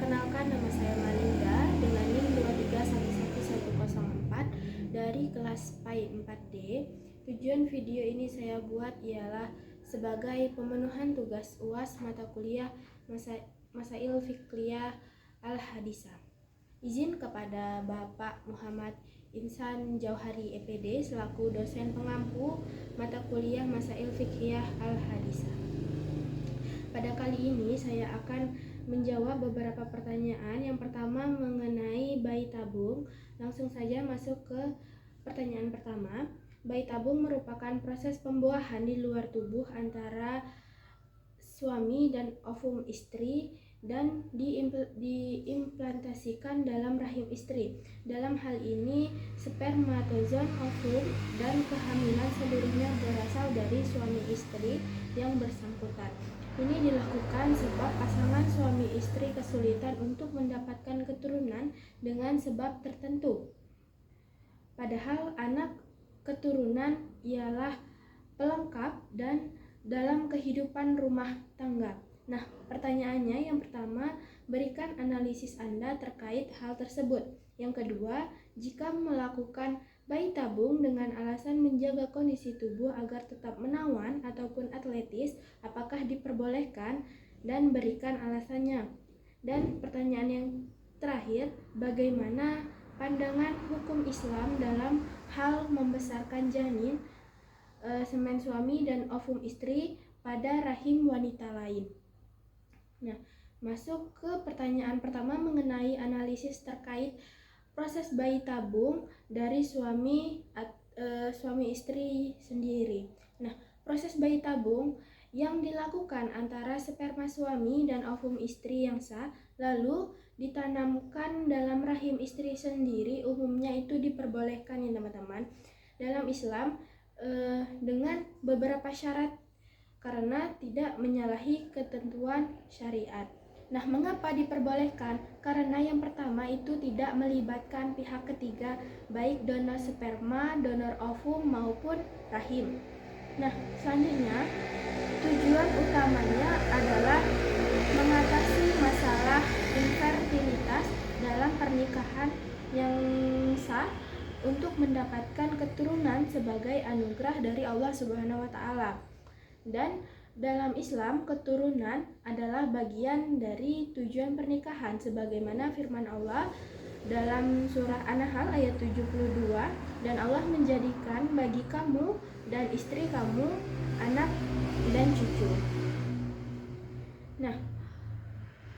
Perkenalkan, nama saya Malinda dengan NIM 2311104 dari kelas PAI 4D. Tujuan video ini saya buat ialah sebagai pemenuhan tugas UAS mata kuliah Masail Fiqhiyah Al-Hadisah. Izin kepada Bapak Muhammad Insan Jauhari EPD selaku dosen pengampu mata kuliah Masail Fiqhiyah Al-Hadisah. Pada kali ini saya akan menjawab beberapa pertanyaan. Yang pertama mengenai bayi tabung. Langsung saja masuk ke pertanyaan pertama. Bayi tabung merupakan proses pembuahan di luar tubuh antara suami dan ovum istri dan diimplantasikan dalam rahim istri. Dalam hal ini, spermatozoon, ovum, dan kehamilan seluruhnya berasal dari suami istri yang bersangkutan. Ini dilakukan sebab pasangan suami istri kesulitan untuk mendapatkan keturunan dengan sebab tertentu. Padahal anak keturunan ialah pelengkap dan dalam kehidupan rumah tangga. Nah, pertanyaannya yang pertama, berikan analisis Anda terkait hal tersebut. Yang kedua, jika melakukan bayi tabung dengan alasan menjaga kondisi tubuh agar tetap menawan ataupun atletis, apakah diperbolehkan dan berikan alasannya. Dan pertanyaan yang terakhir, bagaimana pandangan hukum Islam dalam hal membesarkan janin, semen suami dan ovum istri pada rahim wanita lain. Nah, masuk ke pertanyaan pertama mengenai analisis terkait proses bayi tabung dari suami istri sendiri. Nah, proses bayi tabung yang dilakukan antara sperma suami dan ovum istri yang sah lalu ditanamkan dalam rahim istri sendiri, umumnya itu diperbolehkan ya teman-teman dalam Islam dengan beberapa syarat karena tidak menyalahi ketentuan syariat. Nah, mengapa diperbolehkan? Karena yang pertama itu tidak melibatkan pihak ketiga, baik donor sperma, donor ovum maupun rahim. Nah, selanjutnya tujuan utamanya adalah mengatasi masalah infertilitas dalam pernikahan yang sah untuk mendapatkan keturunan sebagai anugerah dari Allah Subhanahu wa taala. Dan dalam Islam, keturunan adalah bagian dari tujuan pernikahan sebagaimana firman Allah dalam surah An-Nahl ayat 72, dan Allah menjadikan bagi kamu dan istri kamu anak dan cucu. Nah,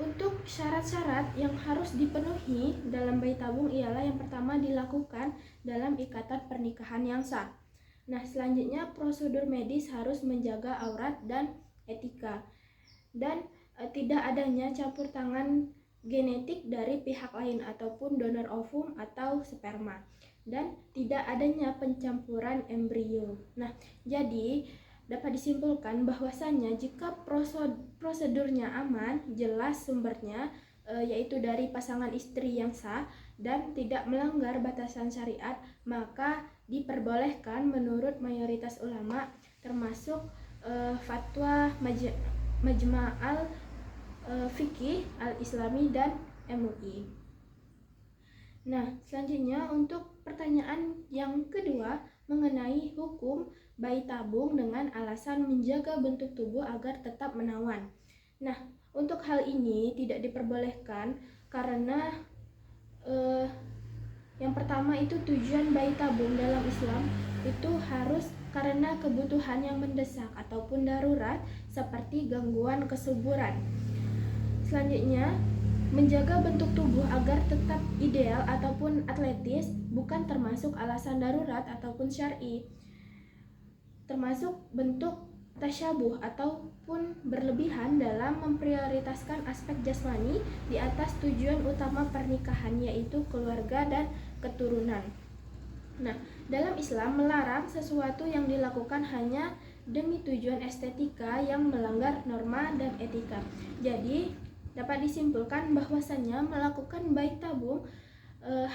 untuk syarat-syarat yang harus dipenuhi dalam bayi tabung ialah yang pertama dilakukan dalam ikatan pernikahan yang sah. Nah, selanjutnya prosedur medis harus menjaga aurat dan etika, dan tidak adanya campur tangan genetik dari pihak lain ataupun donor ovum atau sperma, dan tidak adanya pencampuran embrio. Nah, jadi dapat disimpulkan bahwasannya jika prosedurnya aman, jelas sumbernya yaitu dari pasangan istri yang sah dan tidak melanggar batasan syariat, maka diperbolehkan menurut mayoritas ulama termasuk fatwa Majma'al Fiqih Al-Islami dan MUI. Nah, selanjutnya untuk pertanyaan yang kedua mengenai hukum bayi tabung dengan alasan menjaga bentuk tubuh agar tetap menawan. Nah, untuk hal ini tidak diperbolehkan karena yang pertama itu tujuan bayi tabung dalam Islam itu harus karena kebutuhan yang mendesak ataupun darurat seperti gangguan kesuburan. Selanjutnya, menjaga bentuk tubuh agar tetap ideal ataupun atletis bukan termasuk alasan darurat ataupun syar'i. Termasuk bentuk tasyabuh ataupun berlebihan dalam memprioritaskan aspek jasmani di atas tujuan utama pernikahan, yaitu keluarga dan keturunan. Nah, dalam Islam melarang sesuatu yang dilakukan hanya demi tujuan estetika yang melanggar norma dan etika. Jadi, dapat disimpulkan bahwasannya melakukan bayi tabung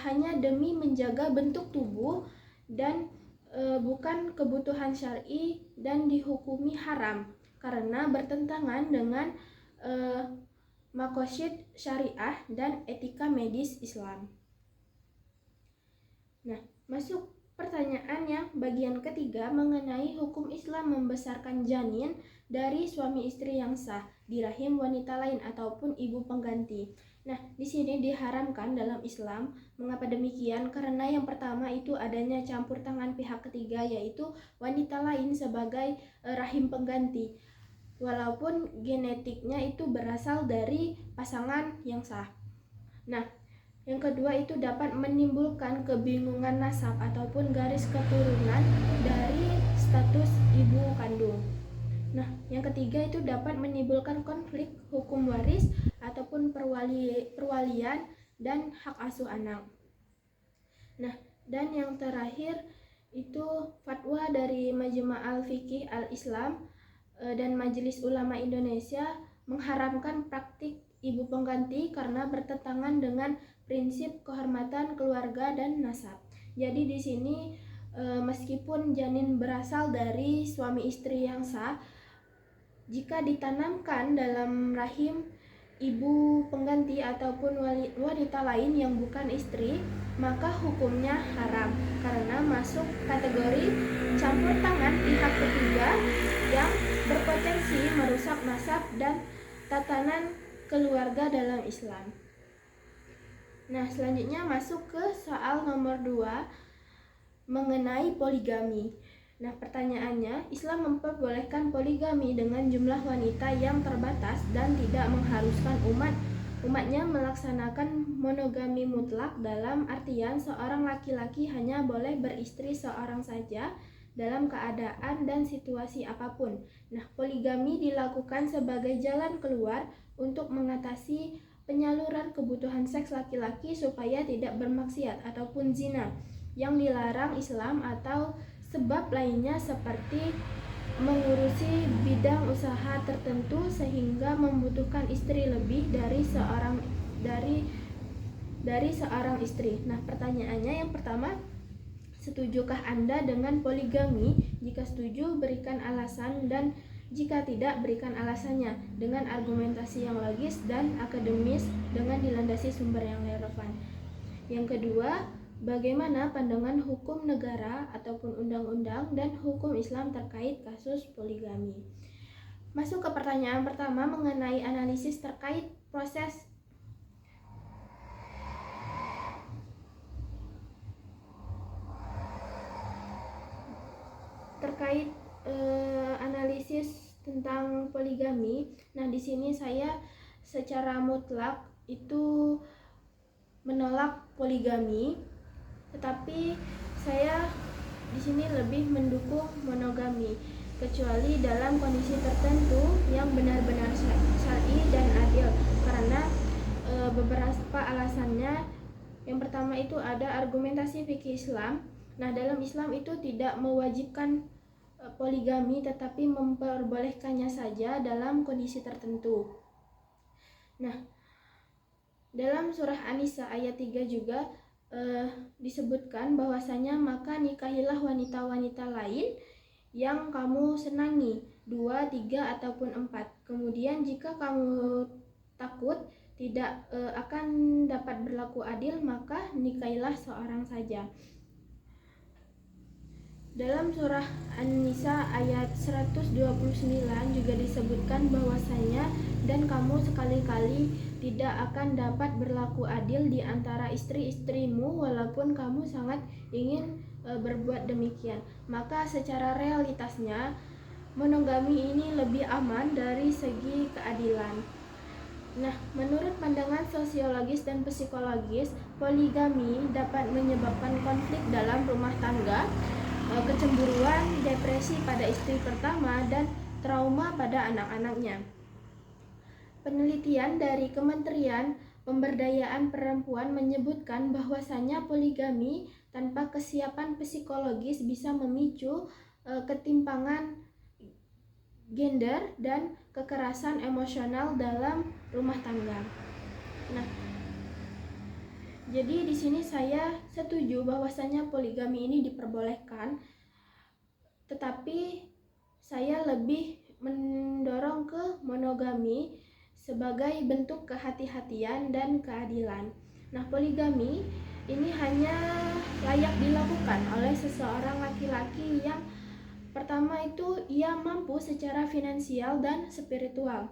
hanya demi menjaga bentuk tubuh dan bukan kebutuhan syar'i dan dihukumi haram karena bertentangan dengan maqasid syariah, dan etika medis Islam. Nah, masuk pertanyaan yang bagian ketiga mengenai hukum Islam membesarkan janin dari suami istri yang sah di rahim wanita lain ataupun ibu pengganti. Nah, di sini diharamkan dalam Islam. Mengapa demikian? Karena yang pertama itu adanya campur tangan pihak ketiga, yaitu wanita lain sebagai rahim pengganti. Walaupun genetiknya itu berasal dari pasangan yang sah. Nah, yang kedua itu dapat menimbulkan kebingungan nasab ataupun garis keturunan dari status ibu kandung. Nah, yang ketiga itu dapat menimbulkan konflik hukum waris ataupun perwalian dan hak asuh anak. Nah, dan yang terakhir itu fatwa dari Majma' al-Fiqih al-Islam dan Majelis Ulama Indonesia mengharamkan praktik ibu pengganti karena bertentangan dengan prinsip kehormatan keluarga dan nasab. Jadi di sini meskipun janin berasal dari suami istri yang sah, jika ditanamkan dalam rahim ibu pengganti ataupun wanita lain yang bukan istri, maka hukumnya haram karena masuk kategori campur tangan pihak ketiga yang berpotensi merusak nasab dan tatanan keluarga dalam Islam. Nah, selanjutnya masuk ke soal nomor 2 mengenai poligami. Nah, pertanyaannya, Islam memperbolehkan poligami dengan jumlah wanita yang terbatas dan tidak mengharuskan umatnya melaksanakan monogami mutlak, dalam artian seorang laki-laki hanya boleh beristri seorang saja dalam keadaan dan situasi apapun. Nah, poligami dilakukan sebagai jalan keluar untuk mengatasi penyaluran kebutuhan seks laki-laki supaya tidak bermaksiat ataupun zina yang dilarang Islam, atau sebab lainnya seperti mengurusi bidang usaha tertentu sehingga membutuhkan istri lebih dari seorang istri. Nah, pertanyaannya yang pertama, setujukah Anda dengan poligami? Jika setuju, berikan alasan, dan jika tidak, berikan alasannya dengan argumentasi yang logis dan akademis dengan dilandasi sumber yang relevan. Yang kedua, bagaimana pandangan hukum negara ataupun undang-undang dan hukum Islam terkait kasus poligami? Masuk ke pertanyaan pertama mengenai analisis terkait proses analisis tentang poligami. Nah, di sini saya secara mutlak itu menolak poligami, tetapi saya di sini lebih mendukung monogami, kecuali dalam kondisi tertentu yang benar-benar syar'i dan adil. Karena beberapa alasannya. Yang pertama itu ada argumentasi fikih Islam. Nah, dalam Islam itu tidak mewajibkan poligami, tetapi memperbolehkannya saja dalam kondisi tertentu. Nah, dalam surah An-Nisa ayat 3 juga disebutkan bahwasanya maka nikahilah wanita-wanita lain yang kamu senangi, 2, 3, ataupun 4. Kemudian jika kamu takut tidak akan dapat berlaku adil, maka nikahilah seorang saja. Dalam surah An-Nisa ayat 129 juga disebutkan bahwasanya dan kamu sekali-kali tidak akan dapat berlaku adil di antara istri-istrimu walaupun kamu sangat ingin berbuat demikian. Maka secara realitasnya monogami ini lebih aman dari segi keadilan. Nah, menurut pandangan sosiologis dan psikologis, poligami dapat menyebabkan konflik dalam rumah tangga, kecemburuan, depresi pada istri pertama, dan trauma pada anak-anaknya. Penelitian dari Kementerian Pemberdayaan Perempuan menyebutkan bahwasanya poligami tanpa kesiapan psikologis bisa memicu ketimpangan gender dan kekerasan emosional dalam rumah tangga. Nah, jadi di sini saya setuju bahwasanya poligami ini diperbolehkan, tetapi saya lebih mendorong ke monogami sebagai bentuk kehati-hatian dan keadilan. Nah, poligami ini hanya layak dilakukan oleh seseorang laki-laki yang pertama itu ia mampu secara finansial dan spiritual.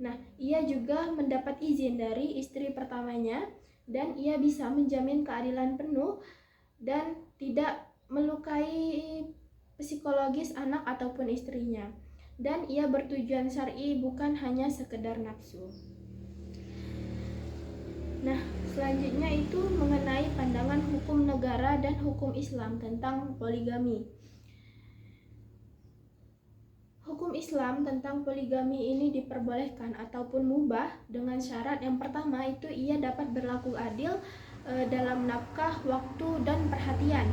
Nah, ia juga mendapat izin dari istri pertamanya dan ia bisa menjamin keadilan penuh dan tidak melukai psikologis anak ataupun istrinya. Dan ia bertujuan syar'i, bukan hanya sekedar nafsu. Nah, selanjutnya itu mengenai pandangan hukum negara dan hukum Islam tentang poligami. Hukum Islam tentang poligami ini diperbolehkan ataupun mubah dengan syarat yang pertama itu ia dapat berlaku adil dalam nafkah, waktu, dan perhatian.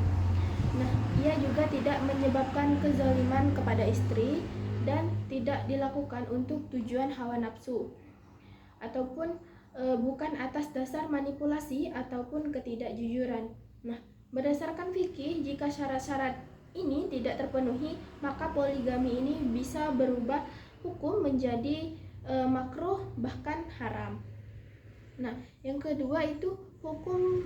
Nah, ia juga tidak menyebabkan kezaliman kepada istri dan tidak dilakukan untuk tujuan hawa nafsu ataupun bukan atas dasar manipulasi ataupun ketidakjujuran. Nah, berdasarkan fikih, jika syarat-syarat ini tidak terpenuhi, maka poligami ini bisa berubah hukum menjadi makruh bahkan haram. Nah, yang kedua itu hukum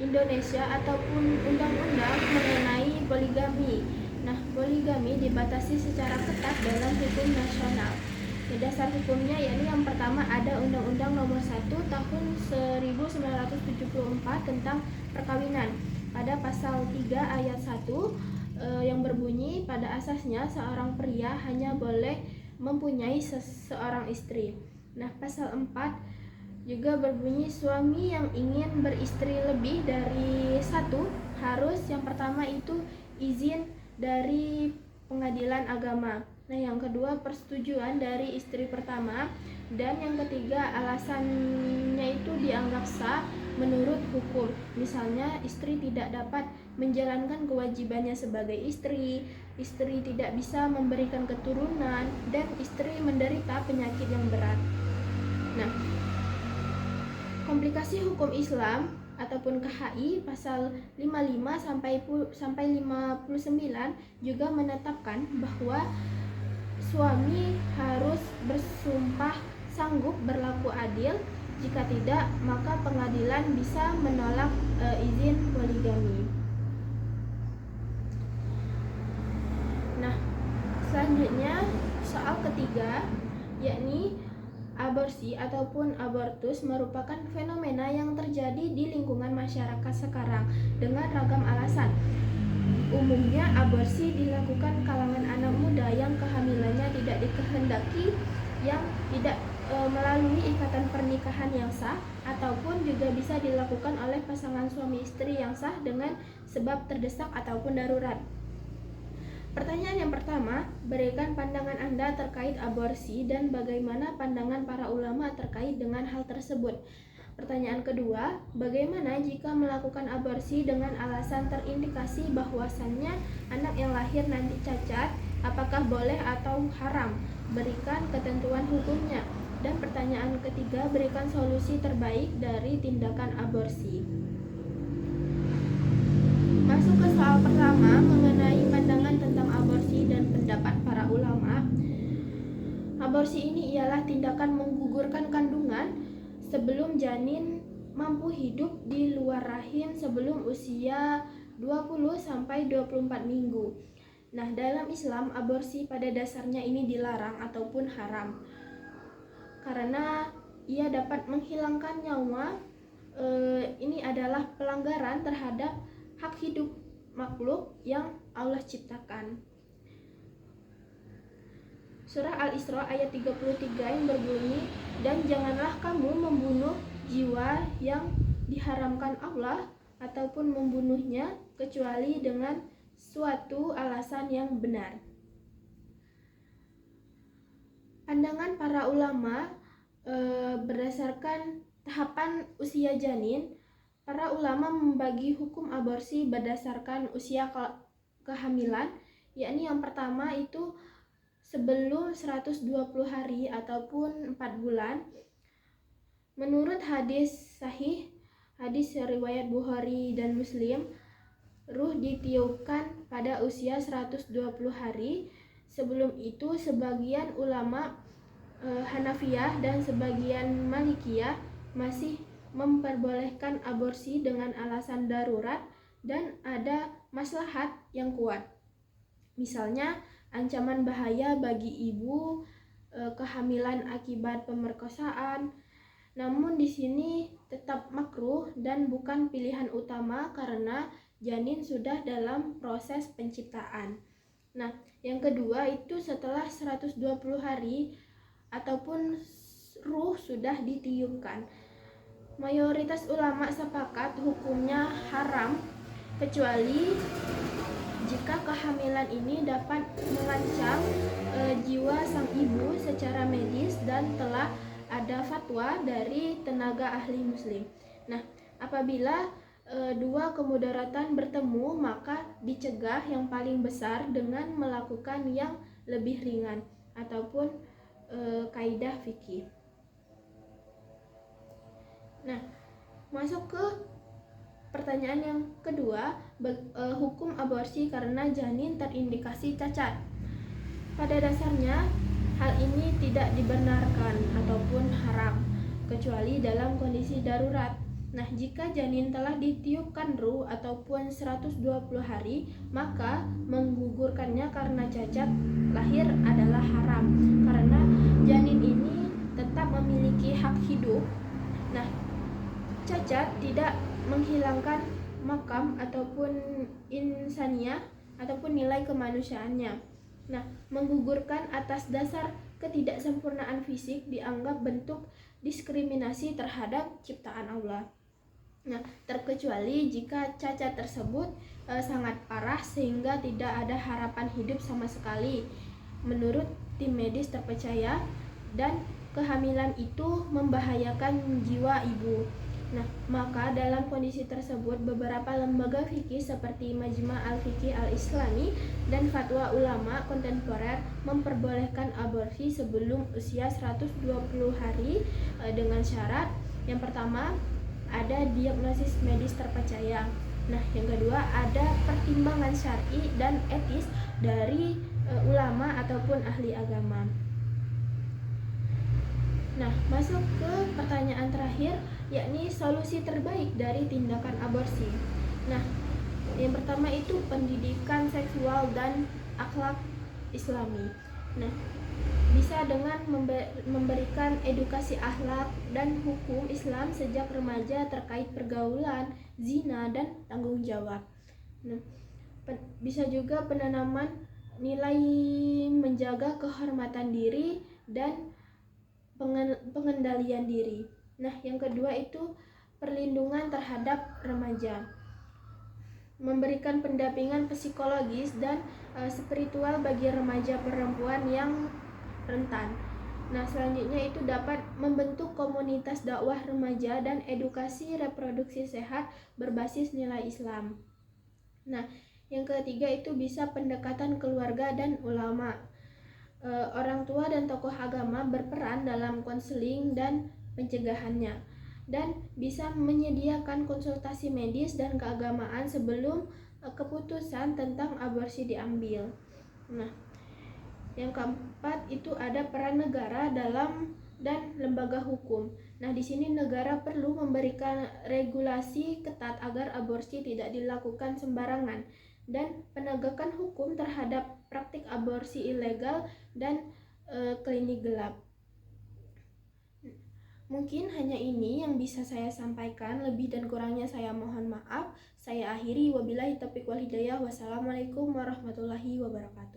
Indonesia ataupun undang-undang mengenai poligami. Nah, poligami dibatasi secara ketat dalam hukum nasional. Dasar hukumnya yakni yang pertama ada Undang-Undang Nomor 1 Tahun 1974 tentang perkawinan. Pada pasal 3 ayat 1 yang berbunyi pada asasnya seorang pria hanya boleh mempunyai seorang istri. Nah, pasal 4 juga berbunyi suami yang ingin beristri lebih dari satu harus yang pertama itu izin dari pengadilan agama. Nah, yang kedua persetujuan dari istri pertama, dan yang ketiga alasannya itu dianggap sah menurut hukum. Misalnya istri tidak dapat menjalankan kewajibannya sebagai istri, istri tidak bisa memberikan keturunan, dan istri menderita penyakit yang berat. Nah, komplikasi hukum Islam ataupun KHI pasal 55 sampai 59 juga menetapkan bahwa suami harus bersumpah sanggup berlaku adil. Jika tidak, maka pengadilan bisa menolak izin poligami. Nah, selanjutnya soal ketiga yakni aborsi ataupun abortus merupakan fenomena yang terjadi di lingkungan masyarakat sekarang dengan ragam alasan. Umumnya aborsi dilakukan kalangan anak muda yang kehamilannya tidak dikehendaki, yang tidak melalui ikatan pernikahan yang sah, ataupun juga bisa dilakukan oleh pasangan suami istri yang sah dengan sebab terdesak ataupun darurat. Pertanyaan yang pertama, berikan pandangan Anda terkait aborsi dan bagaimana pandangan para ulama terkait dengan hal tersebut. Pertanyaan kedua, bagaimana jika melakukan aborsi dengan alasan terindikasi bahwasannya anak yang lahir nanti cacat, apakah boleh atau haram? Berikan ketentuan hukumnya. Dan pertanyaan ketiga, berikan solusi terbaik dari tindakan aborsi. Masuk ke soal pertama mengenai pandangan tentang aborsi dan pendapat para ulama. Aborsi ini ialah tindakan menggugurkan kandungan sebelum janin mampu hidup di luar rahim sebelum usia 20-24 minggu. Nah, dalam Islam aborsi pada dasarnya ini dilarang ataupun haram karena ia dapat menghilangkan nyawa. Ini adalah pelanggaran terhadap hak hidup makhluk yang Allah ciptakan. Surah Al-Isra ayat 33 yang berbunyi, dan janganlah kamu membunuh jiwa yang diharamkan Allah ataupun membunuhnya kecuali dengan suatu alasan yang benar. Pandangan para ulama berdasarkan tahapan usia janin, para ulama membagi hukum aborsi berdasarkan usia kehamilan, yakni yang pertama itu sebelum 120 hari ataupun 4 bulan. Menurut hadis sahih, hadis riwayat Bukhari dan Muslim, ruh ditiupkan pada usia 120 hari. Sebelum itu sebagian ulama Hanafiyah dan sebagian Malikiyah masih memperbolehkan aborsi dengan alasan darurat dan ada maslahat yang kuat. Misalnya ancaman bahaya bagi ibu, kehamilan akibat pemerkosaan. Namun di sini tetap makruh dan bukan pilihan utama karena janin sudah dalam proses penciptaan. Nah, yang kedua itu setelah 120 hari ataupun ruh sudah ditiupkan. Mayoritas ulama sepakat hukumnya haram kecuali jika kehamilan ini dapat mengancam jiwa sang ibu secara medis dan telah ada fatwa dari tenaga ahli muslim. Nah, apabila dua kemudaratan bertemu, maka dicegah yang paling besar dengan melakukan yang lebih ringan ataupun kaidah fikih. Nah, masuk ke pertanyaan yang kedua, hukum aborsi karena janin terindikasi cacat. Pada dasarnya, hal ini tidak dibenarkan ataupun haram, kecuali dalam kondisi darurat. Nah, jika janin telah ditiupkan ruh ataupun 120 hari, maka menggugurkannya karena cacat lahir adalah haram, karena janin ini tetap memiliki hak hidup. Nah, cacat tidak menghilangkan makam ataupun insaniah ataupun nilai kemanusiaannya. Nah, menggugurkan atas dasar ketidaksempurnaan fisik dianggap bentuk diskriminasi terhadap ciptaan Allah. Nah, terkecuali jika cacat tersebut sangat parah sehingga tidak ada harapan hidup sama sekali menurut tim medis terpercaya dan kehamilan itu membahayakan jiwa ibu. Nah, maka dalam kondisi tersebut beberapa lembaga fikih seperti Majma' al-Fiqih al-Islami dan fatwa ulama kontemporer memperbolehkan aborsi sebelum usia 120 hari dengan syarat yang pertama ada diagnosis medis terpercaya. Nah, yang kedua ada pertimbangan syar'i dan etis dari ulama ataupun ahli agama. Nah, masuk ke pertanyaan terakhir, yakni solusi terbaik dari tindakan aborsi. Nah, yang pertama itu pendidikan seksual dan akhlak Islami. Nah, bisa dengan memberikan edukasi akhlak dan hukum Islam sejak remaja terkait pergaulan, zina, dan tanggung jawab. Nah, bisa juga penanaman nilai menjaga kehormatan diri dan pengendalian diri. Nah, yang kedua itu perlindungan terhadap remaja, memberikan pendampingan psikologis dan spiritual bagi remaja perempuan yang rentan. Nah, selanjutnya itu dapat membentuk komunitas dakwah remaja dan edukasi reproduksi sehat berbasis nilai Islam. Nah, yang ketiga itu bisa pendekatan keluarga dan ulama. Orang tua dan tokoh agama berperan dalam konseling dan pencegahannya dan bisa menyediakan konsultasi medis dan keagamaan sebelum keputusan tentang aborsi diambil. Nah, yang keempat itu ada peran negara dalam dan lembaga hukum. Nah, di sini negara perlu memberikan regulasi ketat agar aborsi tidak dilakukan sembarangan dan penegakan hukum terhadap praktik aborsi ilegal dan klinik gelap. Mungkin hanya ini yang bisa saya sampaikan, lebih dan kurangnya saya mohon maaf. Saya akhiri, wabillahi taufiq wal hidayah. Wassalamualaikum warahmatullahi wabarakatuh.